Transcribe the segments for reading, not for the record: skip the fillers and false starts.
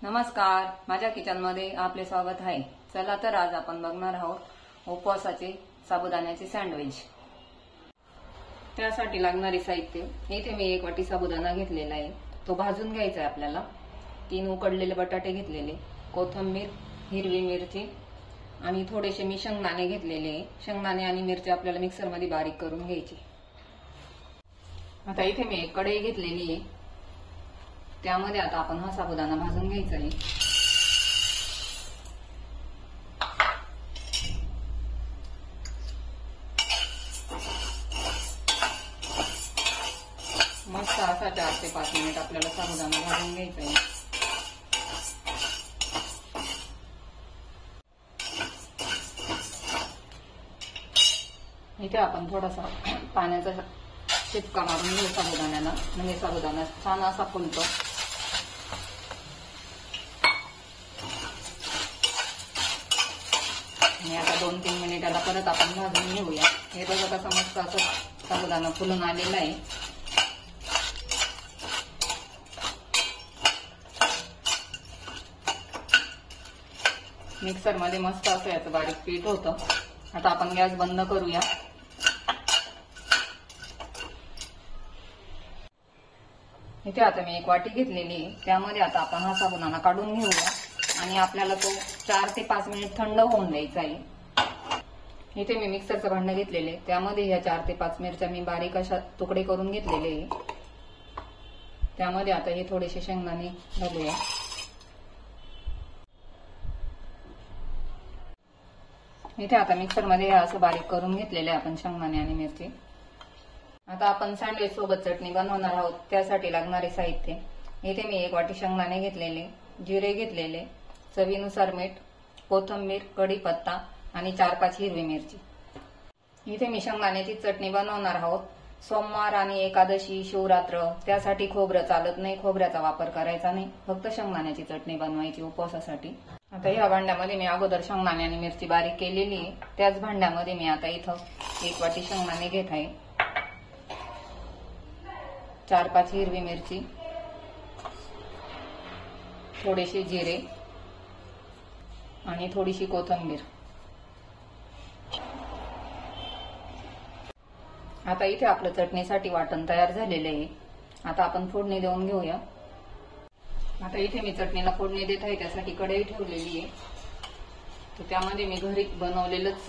नमस्कार, माझ्या किचनमध्ये आपले स्वागत आहे। चला तर आज आपण बघणार आहोत उपवासाचे साबुदाण्याचे सँडविच। त्यासाठी लागणारे साहित्य, इथे मी 1 वाटी साबुदाणा घेतलेला आहे, तो भाजून घ्यायचा आहे आपल्याला। 3 उकडलेले बटाटे घेतलेले, कोथिंबीर, हिरवी मिरची आणि थोडेसे मी शेंगदाणे घेतलेले। शेंगदाणे आणि मिरची आपल्याला मिक्सर मध्ये बारीक करून घ्यायची। आता इथे मी एक कढई घेतलेली आहे, त्यामध्ये आता आपण हा साबुदाणा भाजून घ्यायचा आहे। मस्त असा 4 ते 5 मिनिट आपल्याला साबुदाणा भाजून घ्यायचा आहे। इथे आपण थोडासा पाण्याचा शिपका मारून घेऊ साबुदाण्याला, म्हणजे साबुदाणा छान असा फुलतो। आणि आता 2-3 मिनिटाला परत आपण भाजून घेऊया। हे बघा कसा मस्त असं साबुदाणा फुलून आलेला आहे। मिक्सर मध्ये मस्त असं याचं बारीक पीठ होतं। आता आपण गॅस बंद करूया। इथे आता मी 1 वाटी घेतलेली आहे, त्यामध्ये आता आपण हा साबुदाणा काढून घेऊया आणि आपल्याला तो 4 ते 5 मिनिट थंड होऊन द्यायचा आहे। इथे मी मिक्सरचं भांडं घेतलेले, त्यामध्ये ह्या 4 ते 5 मिरच्या मी बारीक अशा तुकडे करून घेतलेले आहे। त्यामध्ये आता हे थोडेसे शेंगदाणे घालूया। इथे आता मिक्सर मध्ये असं बारीक करून घेतलेले आपण शेंगदाणे आणि मिरची। आता आपण सँडविच सोबत चटणी बनवणार आहोत, त्यासाठी लागणारे साहित्य, इथे मी 1 वाटी शेंगदाणे घेतलेले, जिरे घेतलेले, चवीनुसार मीठ, कोथिंबीर, कढीपत्ता आणि 4-5 हिरवी मिरची। इथे मी शेंगदाण्याची चटणी बनवणार आहोत। सोमवार आणि एकादशी, शिवरात्र, त्यासाठी खोबरं चालत नाही, खोबऱ्याचा वापर करायचा नाही, फक्त शेंगदाण्याची चटणी बनवायची उपवासासाठी। आता या भांड्यामध्ये मी अगोदर शेंगदाणे आणि मिरची बारीक केलेली आहे, त्याच भांड्यामध्ये मी आता इथं 1 वाटी शेंगदाणे घेत आहे, 4-5 हिरवी मिरची, थोडेसे जिरे आणि थोडीशी कोथिंबीर। आता इथे आपलं चटणीसाठी वाटण तयार झालेलं आहे। आता आपण फोडणी देऊन घेऊया। आता इथे मी चटणीला फोडणी देत आहे, त्यासाठी कढई ठेवलेली आहे, तर त्यामध्ये मी घरी बनवलेलंच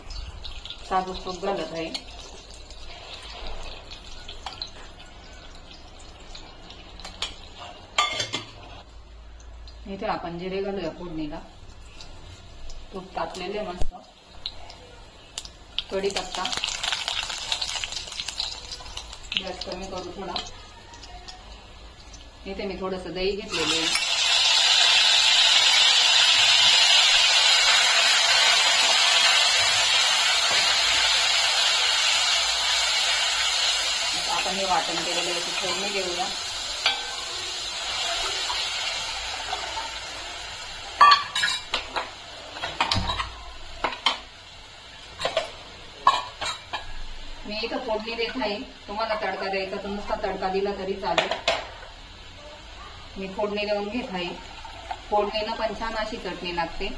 साजूक तूप घालत आहे। इथे आपण जिरे घालूया फोडणीला, तूप टाकलेले मस्त, कढीपत्ता, गॅस कमी करू थोडा। इथे मी थोडंसं दही घेतलेले आहे, आपण हे वाटण केलेलं याची फोडणी देऊया। मी इथं फोडणी देत नाही, तुम्हाला तडका द्यायचा तर नुसता तडका दिला तरी चालेल। मी फोडणी देऊन घेत आहे, फोडणीनं पण छान अशी चटणी लागते।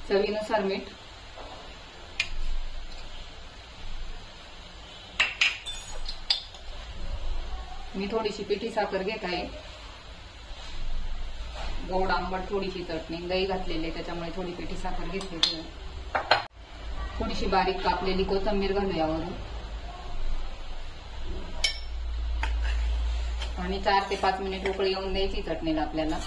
चवीनुसार मीठ, मी थोडीशी पिठी साखर घेत आहे, गोड आंबट थोडीशी चटणी, दही घातलेले त्याच्यामुळे थोडी पिठी साखर घेतली। थोडीशी बारीक कापलेली कोथिंबीर घालूया वरून आणि 4 ते 5 मिनिट उकळी येऊन द्यायची चटणीला आपल्याला।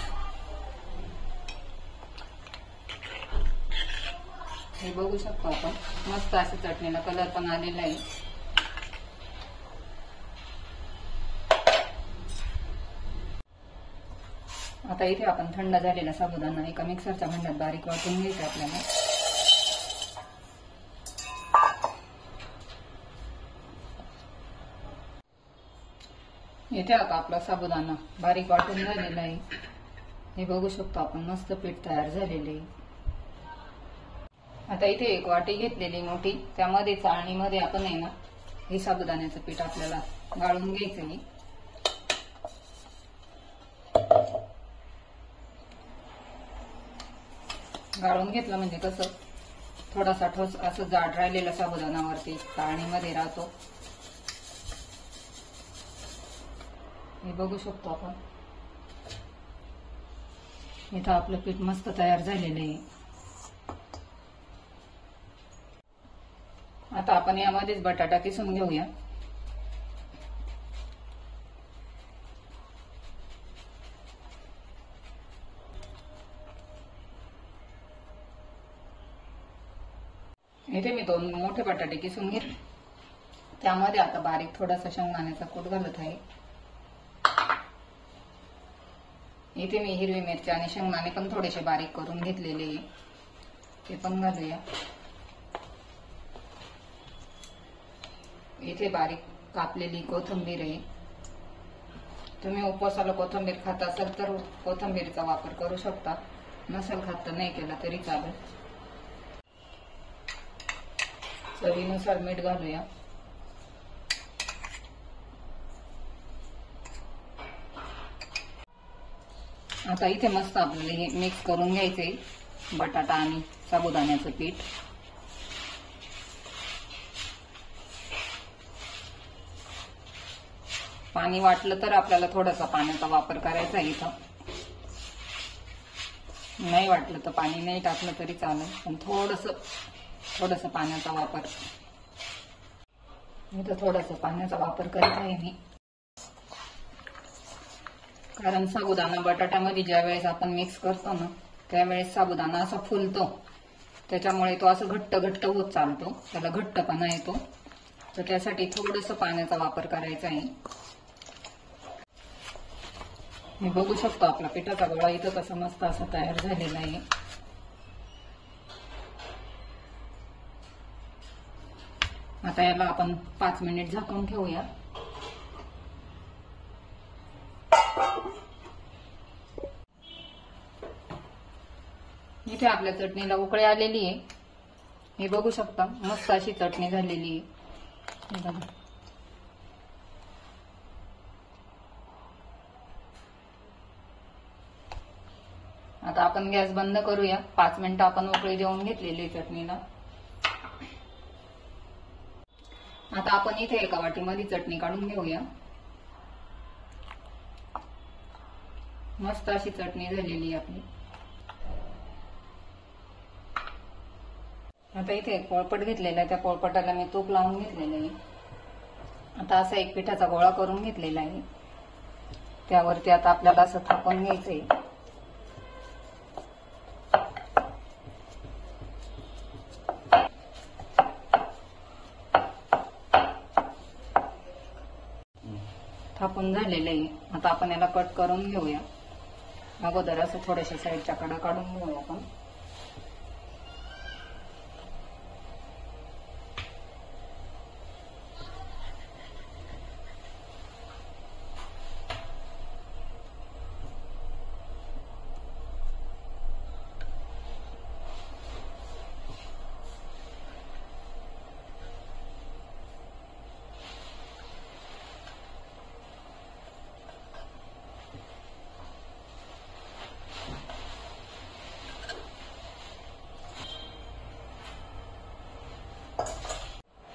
हे बघू शकतो आपण, मस्त असं चटणीला कलर पण आलेला आहे। आता इथे आपण थंड झालेला साबुदाणा एका मिक्सरच्या भांड्यात बारीक वाटून घ्यायचा आपल्याला। इथे आता आपला साबुदाणा बारीक वाटून झालेला आहे, हे बघू शकतो आपण, मस्त पीठ तयार झालेले आहे। आता इथे 1 वाटी घेतलेली मोठी, त्यामध्ये चाळणीमध्ये आपण आहे ना हे साबुदाण्याचं पीठ आपल्याला गाळून घ्यायचं आहे. गाळून घेतलं म्हणजे कसं थोडासा ठोस असं जाड राहिलेला साबुदाणावरती चाळणीमध्ये राहतो. हे बघू शकतो आपण. इथं आपलं पीठ मस्त तयार झालेलं आहे. आता आपण यामध्येच बटाटा किसून घेऊया. इथे मी 2 मोठे बटाटे किसून घेतले. त्यामध्ये आता बारीक थोडासा शेंगदाण्याचा कूट घालत आहे. इथे मी हिरवी मिरची आणि शेंगदाणे पण थोडेसे बारीक करून घेतलेले, ते पण घालूया. इथे बारीक कापलेली कोथिंबीर आहे. तुम्ही उपवासाला कोथिंबीर खात असाल तर कोथिंबीरचा वापर करू शकता, नसेल खात तर नाही केला तरी चालेल. चवीनुसार मीठ घालूया. आता इथे मस्त आपल्याला हे मिक्स करून घ्यायचे बटाटा आणि साबुदाण्याचं पीठ. पाणी वाटलं तर आपल्याला थोडासा पाण्याचा वापर करायचा आहे. इथं नाही वाटलं तर पाणी नाही टाकलं तरी चालेल, पण थोडस पाण्याचा वापर. इथं थोडासा पाण्याचा वापर करत आहे मी, कारण साबुदाणा बटाट्यामध्ये ज्या वेळेस आपण मिक्स करतो ना त्यावेळेस साबुदाणा असा फुलतो, त्याच्यामुळे तो असं घट्ट घट्ट होत चालतो, त्याला घट्टपणा येतो. तर त्यासाठी थोडंसं पाण्याचा वापर करायचा आहे. मी बघू शकतो आपला पिठाचा गोळा इथं कसा मस्त असा तयार झालेला आहे. आता याला आपण 5 मिनिट झाकून ठेवूया. इथे आपल्या चटणीला उकळी आलेली आहे. हे बघू शकता मस्त अशी चटणी झालेली आहे. आता आपण गॅस बंद करूया. 5 मिनिटं आपण उकळी देऊन घेतलेली आहे चटणीला. आता आपण इथे एका वाटीमध्ये चटणी काढून घेऊया. मस्त अशी चटणी झालेली आहे आपली. आता इथे एक पोळपट घेतलेला आहे, त्या पोळपटाला मी तूप लावून घेतलेलं आहे. आता असा एक पिठाचा गोळा करून घेतलेला आहे. त्यावरती आता आपल्याला असं थापून घ्यायचंय. थापून झालेलं आहे. आता आपण याला कट करून घेऊया. अगोदर असं थोड्याशा साईडच्या कडा काढून घेऊया आपण.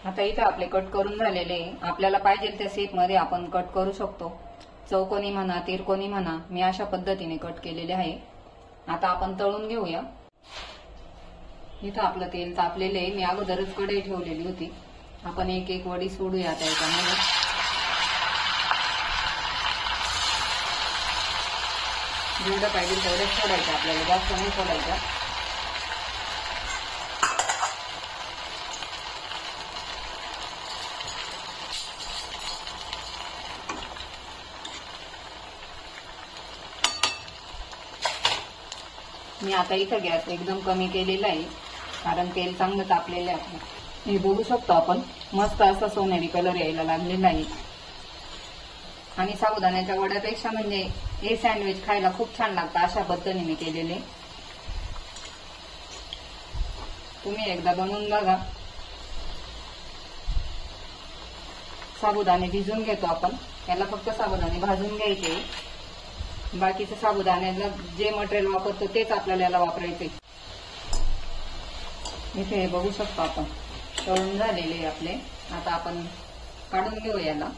आता इथे आपले कट करून झालेले, आपल्याला पाहिजे त्या शेप मध्ये आपण कट करू शकतो. चौकोनी म्हणा तिरकोनी म्हणा, मी अशा पद्धतीने कट केलेले आहे. आता आपण तळून घेऊया. इथं आपलं तेल तापलेलं आहे. मी अगोदरच कढई ठेवलेली होती. आपण एक एक वडी सोडूया आता याच्यामध्ये. जेवढं पाहिजे तेवढंच सोडायचं आपल्याला, जास्त नाही सोडायचं. मी आता इथं गॅस एकदम कमी केलेला आहे, कारण तेल चांगलं तापलेलं आहे. हे बघू शकतो आपण, मस्त असा सोनेरी कलर यायला लागलेला आहे. आणि साबुदाण्याच्या वड्यापेक्षा म्हणजे हे सँडविच खायला खूप छान लागतं. अशा पद्धतीने मी केलेले, तुम्ही एकदा बनवून बघा. साबुदाणे भिजून घेतो आपण. याला फक्त साबुदाणे भाजून घ्यायचे. बाकीचं साबुदाण्याला जे मटेरियल वापरतो तेच आपल्याला याला वापरायचे. इथे हे बघू शकतो आपण तळून झालेले आपले. आता आपण काढून घेऊ याला.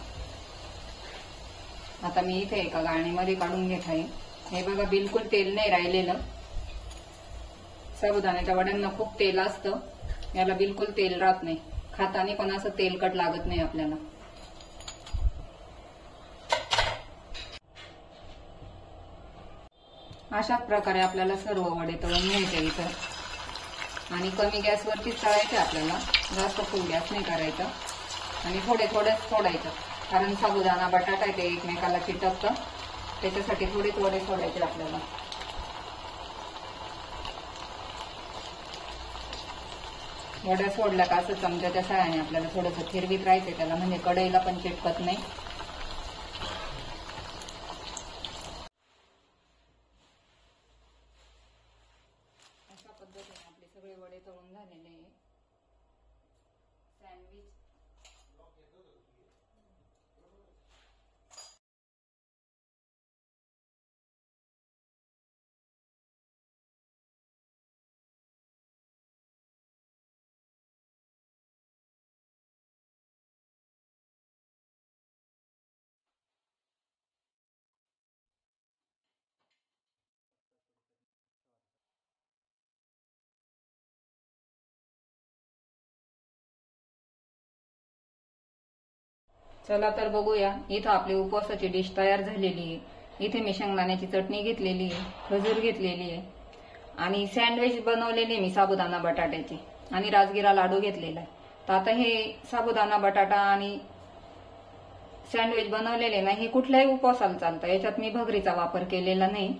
आता मी इथे एका गाळणीमध्ये काढून घेत आहे. हे बघा बिलकुल तेल नाही राहिलेलं. साबुदाण्याच्या वड्यांना खूप तेल असतं, याला बिलकुल तेल राहत नाही. खाताना पण असं तेलकट लागत नाही आपल्याला. अशा प्रकारे आपल्याला सर्व वडे तळून घ्यायचे इथं. आणि कमी गॅसवरतीच तळायचे आपल्याला, जास्त फुल गॅस नाही करायचा. आणि थोडे थोडेच सोडायचं, कारण साबुदाणा बटाटा ते एकमेकाला चिटकतं, त्याच्यासाठी थोडे थोडे सोडायचे आपल्याला. वड्या सोडल्या का असं चमच्याच्या सहाय्याने आपल्याला थोडंसं फिरवीत राहायचं त्याला, म्हणजे कढईला पण चिटकत नाही. अशा पद्धतीने आपले सगळे वडे तळून झालेले आहे. सँडविच चला तर बघूया. इथं आपली उपवासाची डिश तयार झालेली आहे. इथे मी शेंगदाण्याची चटणी घेतलेली आहे, खजूर घेतलेली आहे आणि सँडविच बनवलेली मी साबुदाणा बटाट्याची आणि राजगिरा लाडू घेतलेला आहे. तर आता हे साबुदाणा बटाटा आणि सँडविच बनवलेले ना, हे कुठल्याही उपवासाला चालतं. याच्यात मी भगरीचा वापर केलेला नाही.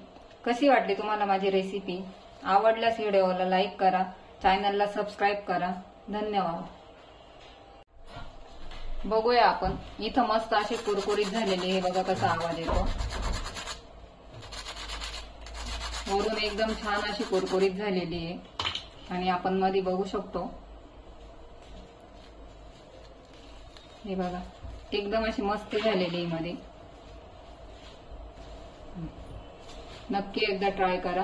कशी वाटली तुम्हाला माझी रेसिपी? आवडल्यास व्हिडिओला लाईक करा, चॅनलला सबस्क्राईब करा. धन्यवाद. बघूया आपण. इथं मस्त असे कुरकुरीत झालेले. हे बघा कसा आवाज येतो. वरून एकदम छान अशी कुरकुरीत झालेली आहे. आणि आपण मध्ये बघू शकतो, हे बघा एकदम अशी मस्त झालेली आहे मध्ये. नक्की एकदा ट्राय करा.